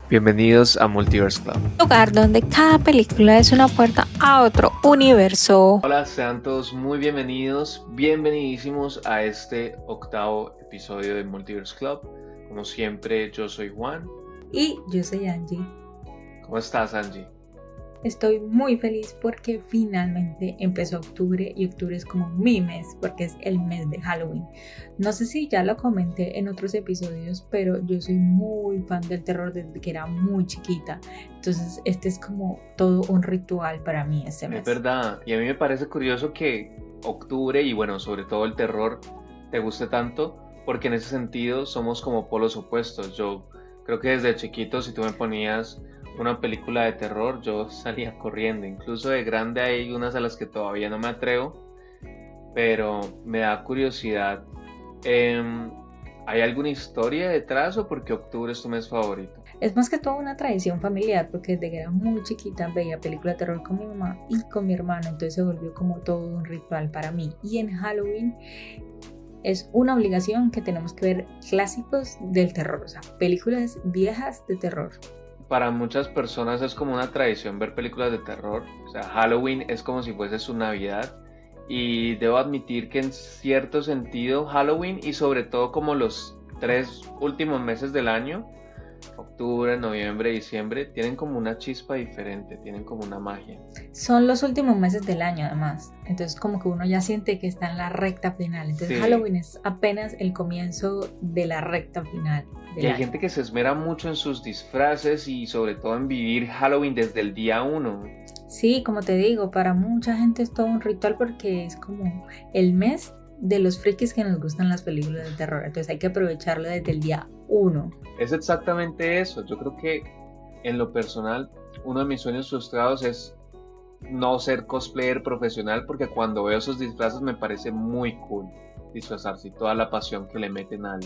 Bienvenidos a Multiverse Club. Lugar donde cada película es una puerta a otro universo. Hola, sean todos muy bienvenidos, bienvenidísimos a este octavo episodio de Multiverse Club. Como siempre, yo soy Juan. Y yo soy Angie. ¿Cómo estás, Angie? Estoy muy feliz porque finalmente empezó octubre y octubre es como mi mes porque es el mes de Halloween. No sé si ya lo comenté en otros episodios, pero yo soy muy fan del terror desde que era muy chiquita. Entonces este es como todo un ritual para mí este mes. Es verdad, y a mí me parece curioso que octubre y bueno, sobre todo el terror te guste tanto porque en ese sentido somos como polos opuestos. Yo creo que desde chiquito si tú me ponías una película de terror, yo salía corriendo. Incluso de grande hay unas a las que todavía no me atrevo, pero me da curiosidad. ¿Hay alguna historia detrás o por qué octubre es tu mes favorito? Es más que todo una tradición familiar porque desde que era muy chiquita veía películas de terror con mi mamá y con mi hermano, entonces se volvió como todo un ritual para mí. Y en Halloween es una obligación que tenemos que ver clásicos del terror, o sea, películas viejas de terror. Para muchas personas es como una tradición ver películas de terror. O sea, Halloween es como si fuese su Navidad. Y debo admitir que en cierto sentido Halloween y sobre todo como los 3 últimos meses del año, octubre, noviembre, diciembre, tienen como una chispa diferente, tienen como una magia. Son los últimos meses del año además, entonces como que uno ya siente que está en la recta final. Entonces sí. Halloween es apenas el comienzo de la recta final. Y hay gente que se esmera mucho en sus disfraces y sobre todo en vivir Halloween desde el día 1. Sí, como te digo, para mucha gente es todo un ritual porque es como el mes de los frikis que nos gustan las películas de terror. Entonces hay que aprovecharlo desde el día 1. Es exactamente eso. Yo creo que en lo personal, uno de mis sueños frustrados es no ser cosplayer profesional porque cuando veo esos disfraces me parece muy cool disfrazarse y toda la pasión que le meten al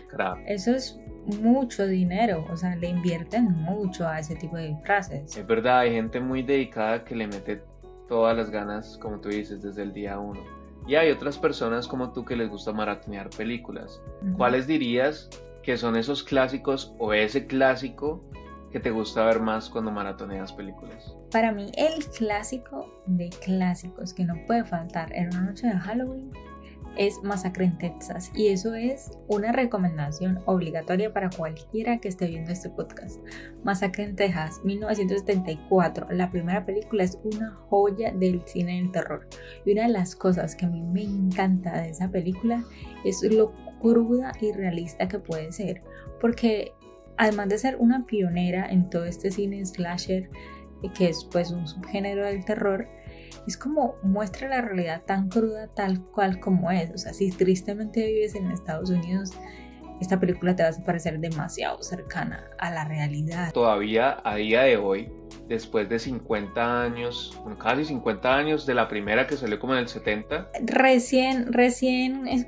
craft. Eso es mucho dinero, o sea, le invierten mucho a ese tipo de disfraces. Es verdad, hay gente muy dedicada que le mete todas las ganas, como tú dices, desde el día 1. Y hay otras personas como tú que les gusta maratonear películas. ¿Cuáles dirías que son esos clásicos o ese clásico que te gusta ver más cuando maratoneas películas? Para mí el clásico de clásicos que no puede faltar en una noche de Halloween es Masacre en Texas, y eso es una recomendación obligatoria para cualquiera que esté viendo este podcast. Masacre en Texas, 1974, la primera película, es una joya del cine del terror, y una de las cosas que a mí me encanta de esa película es lo cruda y realista que puede ser, porque además de ser una pionera en todo este cine slasher, que es pues un subgénero del terror, es como muestra la realidad tan cruda tal cual como es. O sea, si tristemente vives en Estados Unidos, esta película te va a parecer demasiado cercana a la realidad. Todavía a día de hoy, después de 50 años, casi 50 años de la primera que salió como en el 70. Recién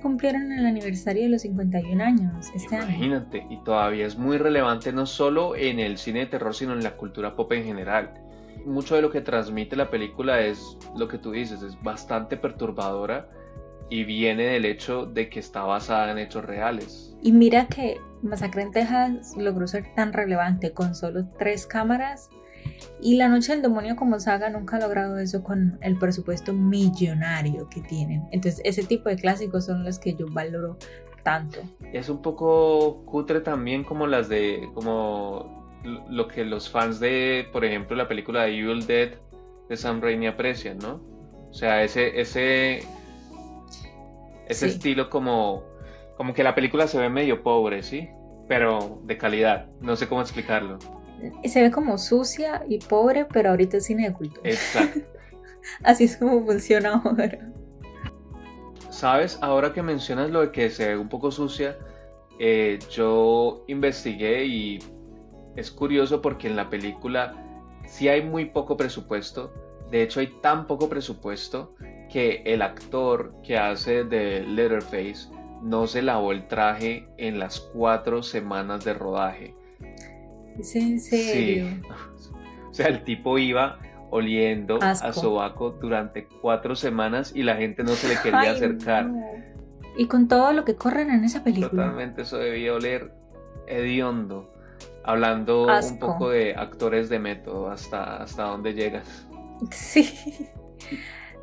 cumplieron el aniversario de los 51 años este año. Imagínate, y todavía es muy relevante no solo en el cine de terror, sino en la cultura pop en general. Mucho de lo que transmite la película es lo que tú dices, es bastante perturbadora y viene del hecho de que está basada en hechos reales. Y mira que Masacre en Texas logró ser tan relevante con solo 3 cámaras, y La Noche del Demonio como saga nunca ha logrado eso con el presupuesto millonario que tienen. Entonces ese tipo de clásicos son los que yo valoro tanto. Es un poco cutre también como lo que los fans de, por ejemplo, la película de Evil Dead de Sam Raimi aprecian, ¿no? O sea, ese sí. Estilo como que la película se ve medio pobre, ¿sí? Pero de calidad, no sé cómo explicarlo. Se ve como sucia y pobre, pero ahorita es cine de culto. Exacto. Así es como funciona ahora. ¿Sabes? Ahora que mencionas lo de que se ve un poco sucia, yo investigué y es curioso porque en la película sí hay muy poco presupuesto. De hecho, hay tan poco presupuesto que el actor que hace de Leatherface no se lavó el traje en las 4 semanas de rodaje. ¿Es en serio? Sí. O sea, el tipo iba oliendo Asco. a sobaco durante 4 semanas y la gente no se le quería acercar. No. Y con todo lo que corren en esa película. Totalmente, eso debía oler hediondo. Hablando un Asco. poco de actores de método, hasta dónde llegas. Sí,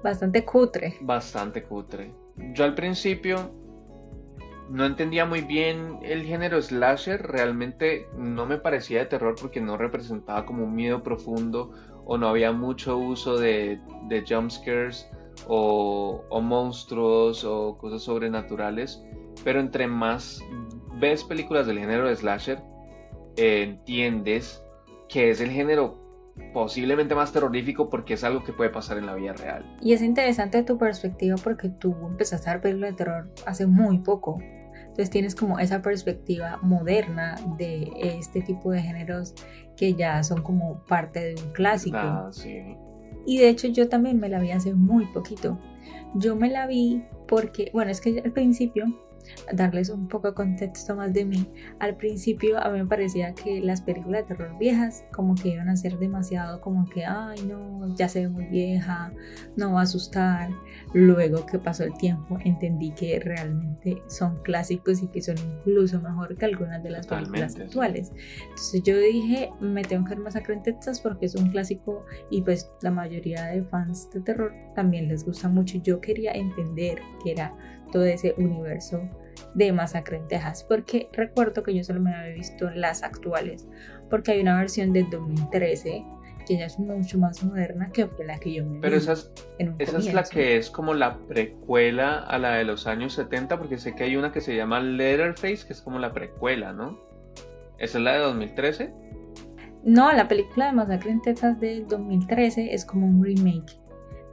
bastante cutre. Bastante cutre. Yo al principio no entendía muy bien el género slasher, realmente no me parecía de terror porque no representaba como un miedo profundo o no había mucho uso de jumpscares o monstruos o cosas sobrenaturales, pero entre más ves películas del género de slasher, entiendes que es el género posiblemente más terrorífico porque es algo que puede pasar en la vida real. Y es interesante tu perspectiva porque tú empezaste a ver películas de terror hace muy poco. Entonces tienes como esa perspectiva moderna de este tipo de géneros que ya son como parte de un clásico. Ah, sí. Y de hecho yo también me la vi hace muy poquito. Yo me la vi porque, bueno, es que al principio, darles un poco de contexto más de mí, al principio a mí me parecía que las películas de terror viejas como que iban a ser demasiado como que, ay no, ya se ve muy vieja, no va a asustar. Luego que pasó el tiempo entendí que realmente son clásicos y que son incluso mejor que algunas de las películas Totalmente, sí. actuales. Entonces yo dije, me tengo que ver Masacre en Texas porque es un clásico y pues la mayoría de fans de terror también les gusta mucho. Yo quería entender qué era todo ese universo de Masacre en Texas, porque recuerdo que yo solo me había visto las actuales, porque hay una versión del 2013 que ya es mucho más moderna, que fue la que yo me Pero vi esa es en un la comienzo. que es como la precuela a la de los años 70, porque sé que hay una que se llama Leatherface, que es como la precuela, ¿no? ¿Esa es la de 2013? No, la película de Masacre en Texas del 2013 es como un remake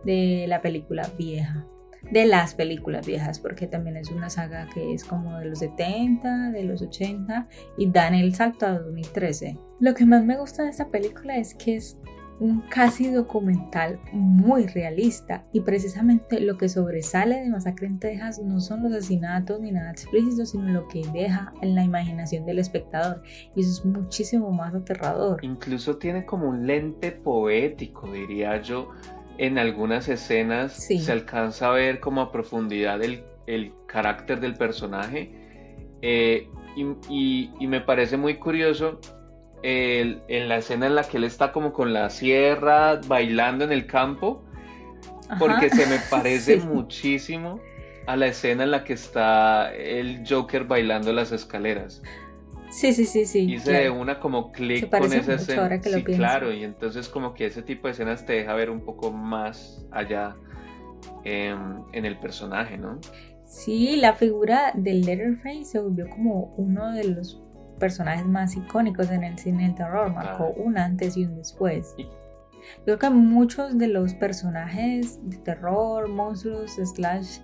de la película vieja, de las películas viejas, porque también es una saga que es como de los 70, de los 80 y dan el salto a 2013. Lo que más me gusta de esta película es que es un casi documental muy realista y precisamente lo que sobresale de Masacre en Texas no son los asesinatos ni nada explícito, sino lo que deja en la imaginación del espectador, y eso es muchísimo más aterrador. Incluso tiene como un lente poético, diría yo. En algunas escenas Sí. se alcanza a ver como a profundidad el carácter del personaje, y me parece muy curioso en la escena en la que él está como con la sierra bailando en el campo, porque se me parece Sí. muchísimo a la escena en la que está el Joker bailando en las escaleras. Sí. Hice de Claro. una como Se clic con parece esa mucho escena. ahora que lo Sí, pienso. claro, y entonces como que ese tipo de escenas te deja ver un poco más allá en el personaje, ¿no? Sí, la figura del Leatherface se volvió como uno de los personajes más icónicos en el cine del terror, marcó un antes y un después. Y- Creo que muchos de los personajes de terror, monstruos, slash,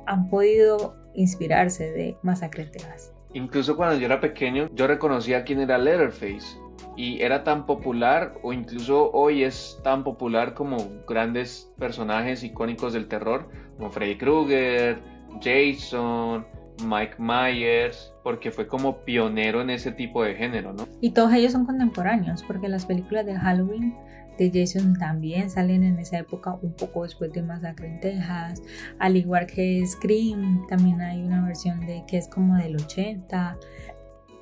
han podido inspirarse de Masacre en Texas. Incluso cuando yo era pequeño, yo reconocía quién era Leatherface. Y era tan popular, o incluso hoy es tan popular como grandes personajes icónicos del terror, como Freddy Krueger, Jason, Mike Myers, porque fue como pionero en ese tipo de género, ¿no? Y todos ellos son contemporáneos, porque las películas de Halloween de Jason también salen en esa época, un poco después de Masacre en Texas, al igual que Scream, también hay una versión de que es como del 80,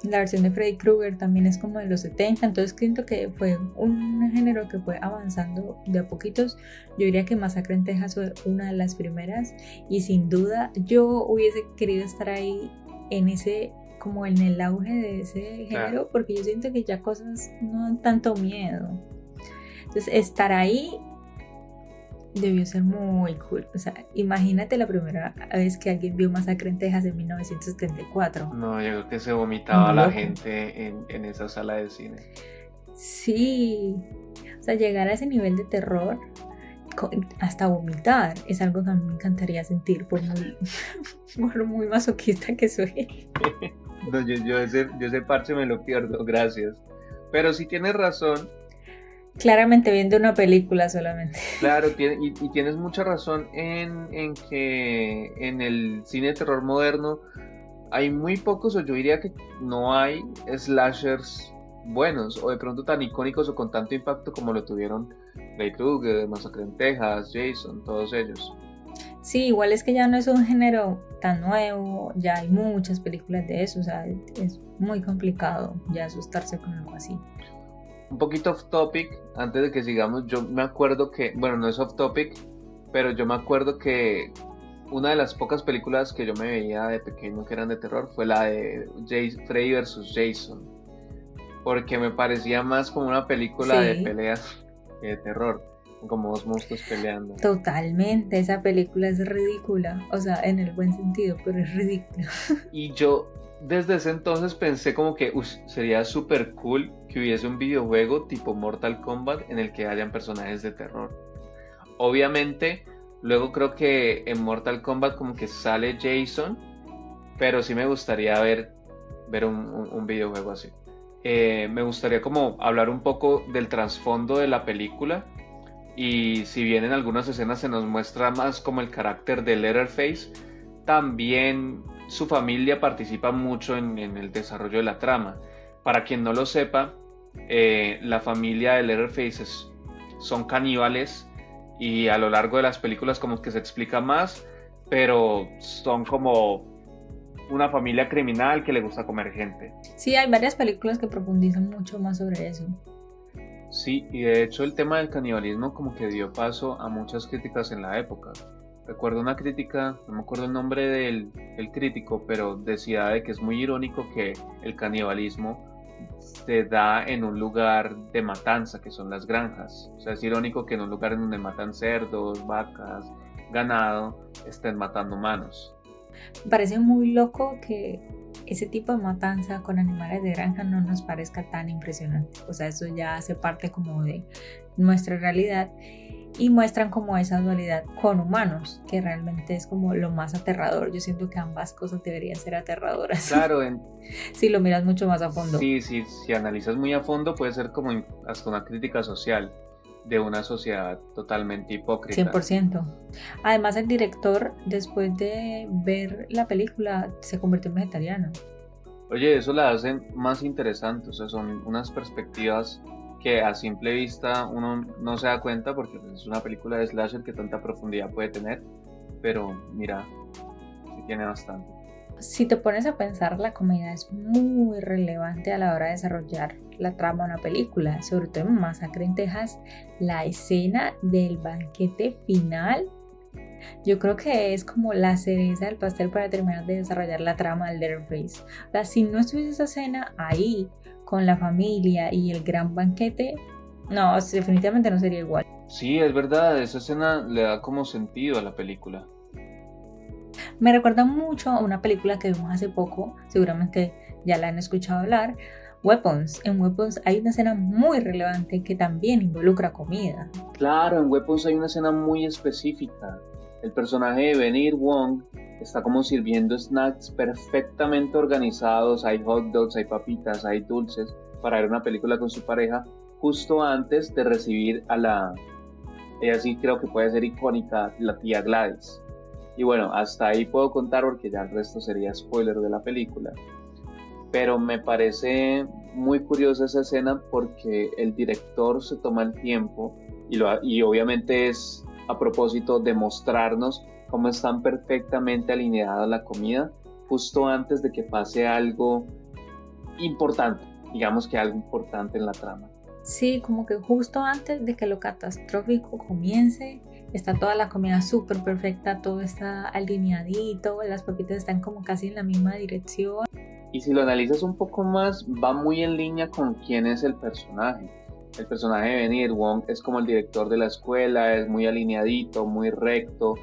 la versión de Freddy Krueger también es como de los 70, entonces siento que fue un género que fue avanzando de a poquitos. Yo diría que Masacre en Texas fue una de las primeras y sin duda yo hubiese querido estar ahí en ese, como en el auge de ese género, Claro. porque yo siento que ya cosas no dan tanto miedo. Entonces estar ahí debió ser muy cool. O sea, imagínate la primera vez que alguien vio Masacre en Texas en 1974. No, yo creo que se vomitaba Muy la loco. gente en esa sala de cine. Sí, o sea, llegar a ese nivel de terror, hasta vomitar, es algo que a mí me encantaría sentir, por muy masoquista que soy. No, yo ese parche me lo pierdo, gracias. Pero sí tienes razón, Claramente viendo una película solamente. claro, y tienes mucha razón en que en el cine de terror moderno hay muy pocos, o yo diría que no hay slashers buenos, o de pronto tan icónicos o con tanto impacto como lo tuvieron Freddy Krueger, Masacre en Texas, Jason, todos ellos. Sí, igual es que ya no es un género tan nuevo, ya hay muchas películas de eso, o sea, es muy complicado ya asustarse con algo así. Un poquito off topic, antes de que sigamos, yo me acuerdo que, bueno, no es off topic, pero yo me acuerdo que una de las pocas películas que yo me veía de pequeño que eran de terror fue la de Freddy vs. Jason, porque me parecía más como una película de Sí, peleas que de terror, como dos monstruos peleando. totalmente, esa película es ridícula, o sea, en el buen sentido, pero es ridícula. Y yo desde ese entonces pensé como que sería súper cool que hubiese un videojuego tipo Mortal Kombat en el que hayan personajes de terror. Obviamente, luego creo que en Mortal Kombat como que sale Jason, pero sí me gustaría ver un videojuego así. Me gustaría como hablar un poco del trasfondo de la película y si bien en algunas escenas se nos muestra más como el carácter de Leatherface, también su familia participa mucho en el desarrollo de la trama. Para quien no lo sepa, la familia de Leatherface son caníbales y a lo largo de las películas como que se explica más, pero son como una familia criminal que le gusta comer gente. Sí, hay varias películas que profundizan mucho más sobre eso. Sí, y de hecho el tema del canibalismo como que dio paso a muchas críticas en la época. Recuerdo una crítica, no me acuerdo el nombre del crítico, pero decía de que es muy irónico que el canibalismo se da en un lugar de matanza, que son las granjas. O sea, es irónico que en un lugar en donde matan cerdos, vacas, ganado, estén matando humanos. Me parece muy loco que ese tipo de matanza con animales de granja no nos parezca tan impresionante. O sea, eso ya hace parte como de nuestra realidad y muestran como esa dualidad con humanos, que realmente es como lo más aterrador. Yo siento que ambas cosas deberían ser aterradoras. Claro, Si lo miras mucho más a fondo. sí, sí, si analizas muy a fondo puede ser como hasta una crítica social de una sociedad totalmente hipócrita. 100%. Además, el director, después de ver la película, se convirtió en vegetariano. Oye, eso la hacen más interesante, o sea, son unas perspectivas que a simple vista uno no se da cuenta porque pues, es una película de slasher que tanta profundidad puede tener, pero mira, sí tiene bastante. Si te pones a pensar, la comida es muy relevante a la hora de desarrollar la trama de una película, sobre todo en Masacre en Texas, la escena del banquete final. Yo creo que es como la cereza del pastel para terminar de desarrollar la trama del Leatherface. O sea, si no estuviese esa escena ahí con la familia y el gran banquete, no, definitivamente no sería igual. Sí, es verdad, esa escena le da como sentido a la película. Me recuerda mucho a una película que vimos hace poco, seguramente ya la han escuchado hablar, Weapons. En Weapons hay una escena muy relevante que también involucra comida. Claro, en Weapons hay una escena muy específica. El personaje de Benny Wong está como sirviendo snacks perfectamente organizados, hay hot dogs, hay papitas, hay dulces, para ver una película con su pareja, justo antes de recibir ella sí creo que puede ser icónica, la tía Gladys. Y bueno, hasta ahí puedo contar porque ya el resto sería spoiler de la película. Pero me parece muy curiosa esa escena porque el director se toma el tiempo y obviamente es a propósito de mostrarnos cómo están perfectamente alineadas la comida justo antes de que pase algo importante, digamos que algo importante en la trama. Sí, como que justo antes de que lo catastrófico comience, está toda la comida súper perfecta, todo está alineadito, las papitas están como casi en la misma dirección. Y si lo analizas un poco más, va muy en línea con quién es el personaje. El personaje de Benny Wong es como el director de la escuela, es muy alineadito, muy recto,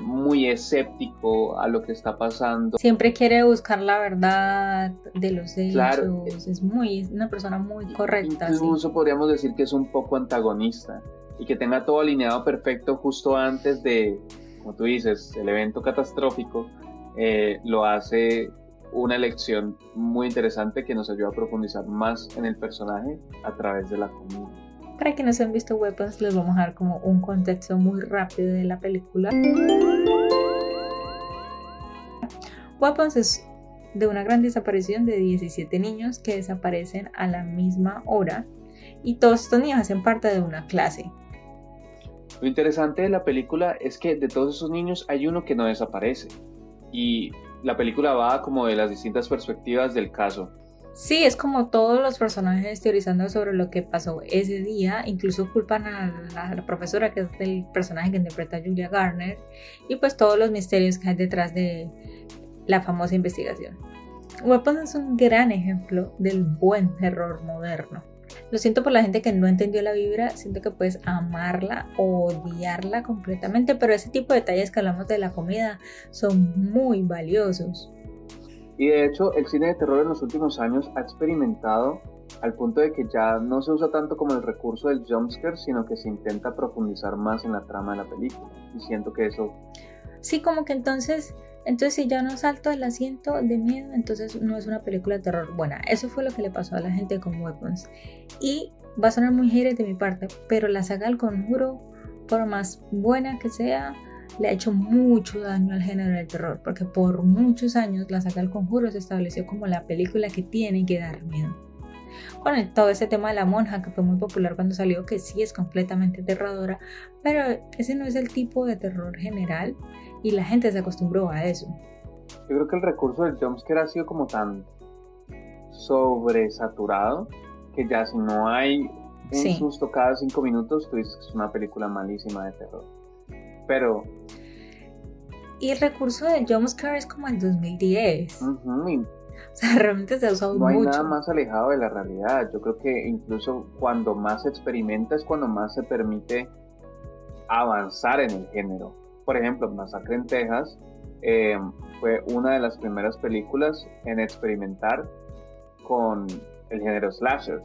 muy escéptico a lo que está pasando. Siempre quiere buscar la verdad de los hechos, Claro, es una persona muy correcta. incluso Sí. podríamos decir que es un poco antagonista y que tenga todo alineado perfecto justo antes de, como tú dices, el evento catastrófico, lo hace una elección muy interesante que nos ayuda a profundizar más en el personaje a través de la comida. Para quienes no han visto Weapons, les vamos a dar como un contexto muy rápido de la película. Weapons es de una gran desaparición de 17 niños que desaparecen a la misma hora y todos estos niños hacen parte de una clase. Lo interesante de la película es que de todos esos niños hay uno que no desaparece. Y la película va como de las distintas perspectivas del caso. Sí, es como todos los personajes teorizando sobre lo que pasó ese día, incluso culpan a la profesora que es el personaje que interpreta a Julia Garner y pues todos los misterios que hay detrás de la famosa investigación. Weapons es un gran ejemplo del buen terror moderno. Lo siento por la gente que no entendió la vibra, siento que puedes amarla o odiarla completamente, pero ese tipo de detalles que hablamos de la comida son muy valiosos. Y de hecho, el cine de terror en los últimos años ha experimentado al punto de que ya no se usa tanto como el recurso del jumpscare, sino que se intenta profundizar más en la trama de la película. Y siento que eso... Sí, como que entonces si ya no salto del asiento de miedo, entonces no es una película de terror buena. Eso fue lo que le pasó a la gente con Weapons. Y va a sonar muy hater de mi parte, pero la saga El Conjuro, por más buena que sea, le ha hecho mucho daño al género del terror, porque por muchos años la saga El Conjuro se estableció como la película que tiene que dar miedo. Con todo ese tema de la monja que fue muy popular cuando salió, que sí es completamente aterradora, pero ese no es el tipo de terror general y la gente se acostumbró a eso. Yo creo que el recurso del jumpscare ha sido como tan sobresaturado que ya si no hay un susto cada 5 minutos, tú dices que es una película malísima de terror. Pero... Y el recurso del jumpscare es como el 2010. O sea, realmente se ha usado mucho. No hay nada más alejado de la realidad. Yo creo que incluso cuando más se experimenta es cuando más se permite avanzar en el género. Por ejemplo, Masacre en Texas fue una de las primeras películas en experimentar con el género slasher.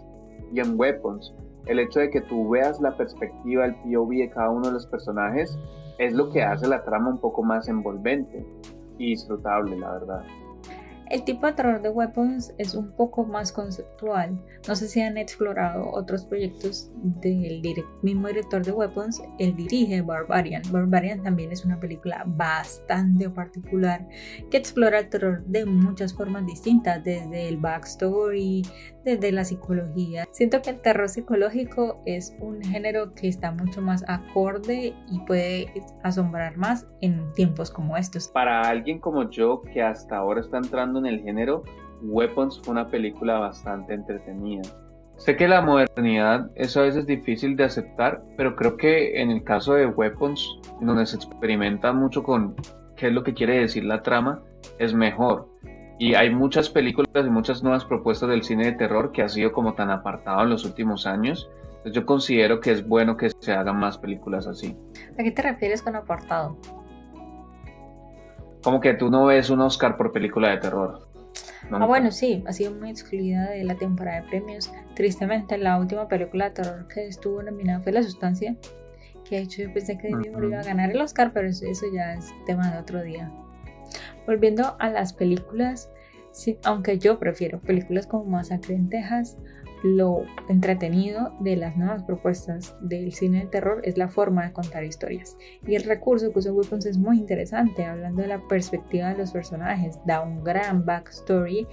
Y en Weapons, el hecho de que tú veas la perspectiva, el POV de cada uno de los personajes es lo que hace la trama un poco más envolvente y disfrutable, la verdad. El tipo de terror de Weapons es un poco más conceptual. No sé si han explorado otros proyectos del mismo director de Weapons. Él dirige Barbarian. Barbarian también es una película bastante particular que explora el terror de muchas formas distintas, desde el backstory, desde la psicología. Siento que el terror psicológico es un género que está mucho más acorde y puede asombrar más en tiempos como estos. Para alguien como yo que hasta ahora está entrando en el género, Weapons fue una película bastante entretenida. Sé que la modernidad es a veces difícil de aceptar, pero creo que en el caso de Weapons, donde se experimenta mucho con qué es lo que quiere decir la trama, es mejor. Y hay muchas películas y muchas nuevas propuestas del cine de terror que ha sido como tan apartado en los últimos años. Entonces yo considero que es bueno que se hagan más películas así. ¿A qué te refieres con apartado? Como que tú no ves un Oscar por película de terror. Nunca. Bueno, sí, ha sido muy excluida de la temporada de premios. Tristemente, la última película de terror que estuvo nominada fue La Sustancia, que de hecho yo pensé que Demi Moore iba a ganar el Oscar, pero eso ya es tema de otro día. Volviendo a las películas, sí, aunque yo prefiero películas como Masacre en Texas, lo entretenido de las nuevas propuestas del cine de terror es la forma de contar historias. Y el recurso que usa Weapons es muy interesante, hablando de la perspectiva de los personajes, da un gran backstory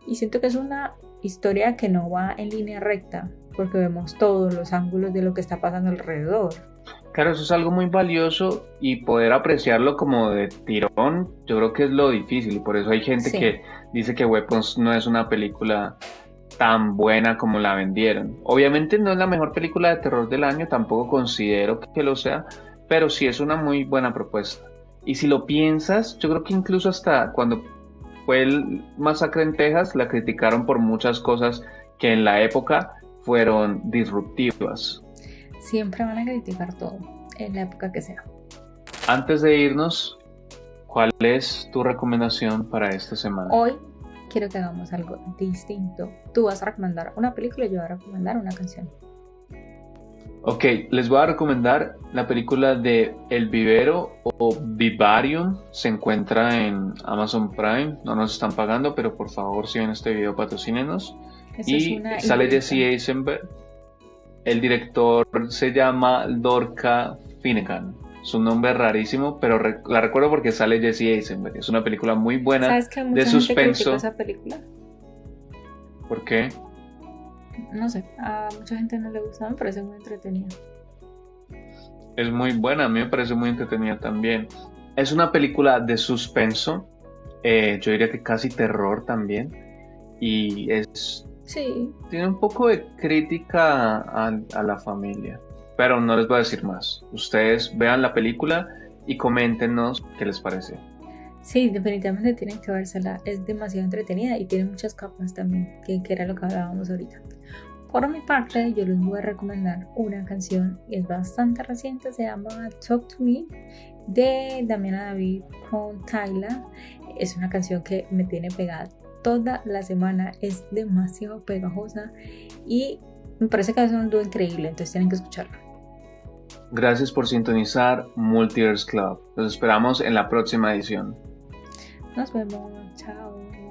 y siento que es una historia que no va en línea recta, porque vemos todos los ángulos de lo que está pasando alrededor. Claro, eso es algo muy valioso y poder apreciarlo como de tirón, yo creo que es lo difícil y por eso hay gente que dice que Weapons no es una película tan buena como la vendieron. Obviamente no es la mejor película de terror del año, tampoco considero que lo sea, pero sí es una muy buena propuesta. Y si lo piensas, yo creo que incluso hasta cuando fue el Masacre en Texas, la criticaron por muchas cosas que en la época fueron disruptivas. Siempre van a criticar todo, en la época que sea. Antes de irnos, ¿cuál es tu recomendación para esta semana? Hoy quiero que hagamos algo distinto. Tú vas a recomendar una película y yo voy a recomendar una canción. Ok, les voy a recomendar la película de El Vivero o Vivarium. Se encuentra en Amazon Prime. No nos están pagando, pero por favor, si ven este video, patrocínenos. Y sale Jesse Eisenberg. El director se llama Lorca Finnegan. Su nombre es rarísimo, pero la recuerdo porque sale Jesse Eisenberg. Es una película muy buena. ¿Sabes que mucha de suspenso? Gente esa película? ¿Por qué? No sé, a mucha gente no le gusta, me parece muy entretenida. Es muy buena, a mí me parece muy entretenida también. Es una película de suspenso, yo diría que casi terror también, y Sí, tiene un poco de crítica a la familia, pero no les voy a decir más. Ustedes vean la película y coméntenos qué les parece. sí, definitivamente tienen que vérsela. Es demasiado entretenida y tiene muchas capas también, que era lo que hablábamos ahorita. Por mi parte, yo les voy a recomendar una canción, es bastante reciente, se llama Talk to Me, de Damiana David con Tyla. Es una canción que me tiene pegada toda la semana, es demasiado pegajosa y me parece que es un dúo increíble, entonces tienen que escucharlo. Gracias por sintonizar Multiverse Club. Los esperamos en la próxima edición. Nos vemos, chao.